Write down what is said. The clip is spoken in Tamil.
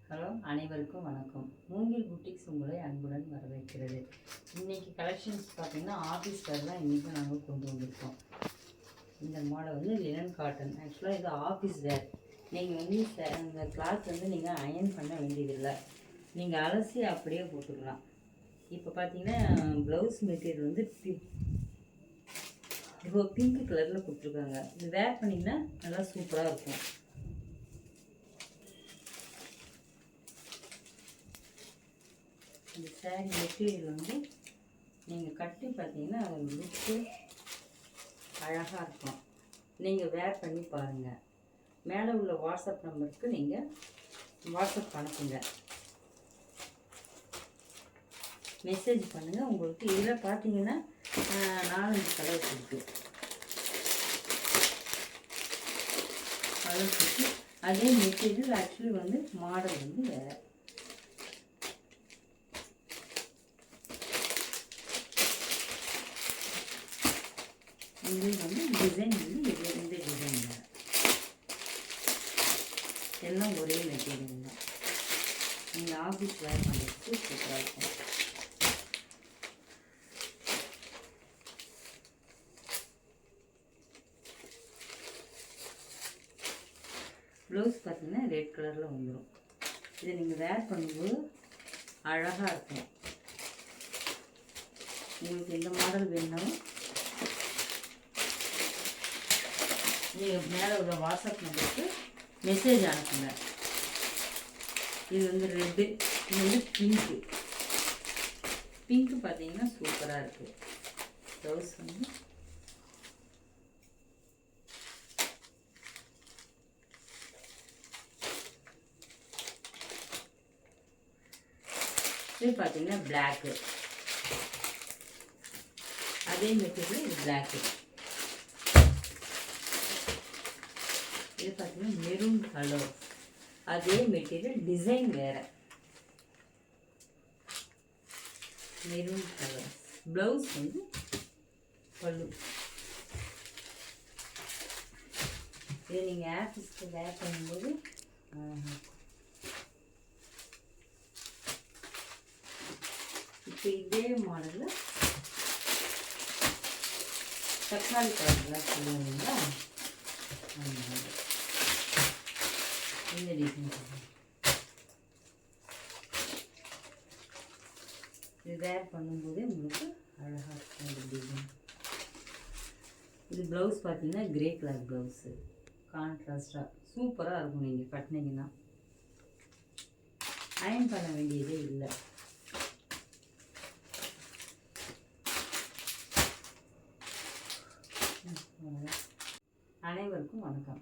ஹலோ, அனைவருக்கும் வணக்கம். மூங்கில் புட்டிக்ஸ் உங்களை அன்புடன் வரவேற்கிறது. இன்றைக்கி கலெக்ஷன்ஸ் பார்த்திங்கன்னா ஆஃபீஸ் வேர் தான் இன்றைக்கும் நாங்கள் கொண்டு வந்திருக்கோம். இந்த மாடல் வந்து லினன் காட்டன். ஆக்சுவலாக இது ஆஃபீஸ் வேர். நீங்கள் வந்து அந்த கிளாத் வந்து நீங்கள் அயன் பண்ண வேண்டியதில்லை, நீங்கள் அலசி அப்படியே போட்டுக்கலாம். இப்போ பார்த்தீங்கன்னா ப்ளவுஸ் மெட்டீரியல் வந்து இப்போ பிங்க் கலரில் கொடுத்துருக்காங்க. இது வேர் பண்ணிங்கன்னா நல்லா சூப்பராக இருக்கும். இந்த சாரீ மெட்டீரியல் வந்து நீங்கள் கட்டி பார்த்தீங்கன்னா அது லுக்கு அழகாக இருக்கும். நீங்கள் வேர் பண்ணி பாருங்கள். மேலே உள்ள வாட்ஸ்அப் நம்பருக்கு நீங்கள் வாட்ஸ்அப் அனுப்புங்க, மெசேஜ் பண்ணுங்கள். உங்களுக்கு இதில் பார்த்தீங்கன்னா 4-5 கலர்ஸ் இருக்குது. கலர்ஸ் இருக்குது. அதே மெட்டீரியல் ஆக்சுவலி வந்து மாடல் வந்து வேறு. இது வந்து டிசைன் வந்து இந்த டிசைன் தான், எல்லாம் ஒரே மெட்டீரியல் தான். நீங்கள் ஆஃபீஸ் வேர் பண்ணுறதுக்கு சூப்பராக இருக்கும். ப்ளவுஸ் பார்த்தீங்கன்னா ரெட் கலரில் வந்துடும். இதை நீங்கள் வேர் பண்ணும்போது அழகாக இருக்கும். உங்களுக்கு எந்த மாடல் வேணுனாலும் நீங்கள் மேலே உள்ள வாட்ஸ்அப் நம்பருக்கு மெசேஜ் அனுப்புங்க. இது வந்து ரெட்டு, இது வந்து பிங்க்கு பார்த்தீங்கன்னா சூப்பராக இருக்குது. ப்ளவுஸ் வந்து இது பார்த்தீங்கன்னா பிளாக்கு, அதே மெட்டீரியல் இது பிளாக்கு. இது பார்த்தீங்கன்னா மெரூன் கலர், அதே மெட்டீரியல் டிசைன் வேறு. மெரூன் கலர் ப்ளவுஸ் வந்து பல்லு. இதை நீங்கள் ஆஃபீஸ்க்கு வேர் பண்ணும்போது இப்போ இதே மாடலில் தக்காளி கலர்லாம் சொல்லுவீங்களா, இந்த டிசைன் இது வேர் பண்ணும்போதே உங்களுக்கு அழகாக இருக்கும். இந்த டிசைன் இது ப்ளவுஸ் பார்த்தீங்கன்னா கிரே கலர் ப்ளவுஸு, கான்ட்ராஸ்டாக சூப்பராக இருக்கும். நீங்கள் கட்டினீங்கன்னா அயன் பண்ண வேண்டியதே இல்லை. அனைவருக்கும் வணக்கம்.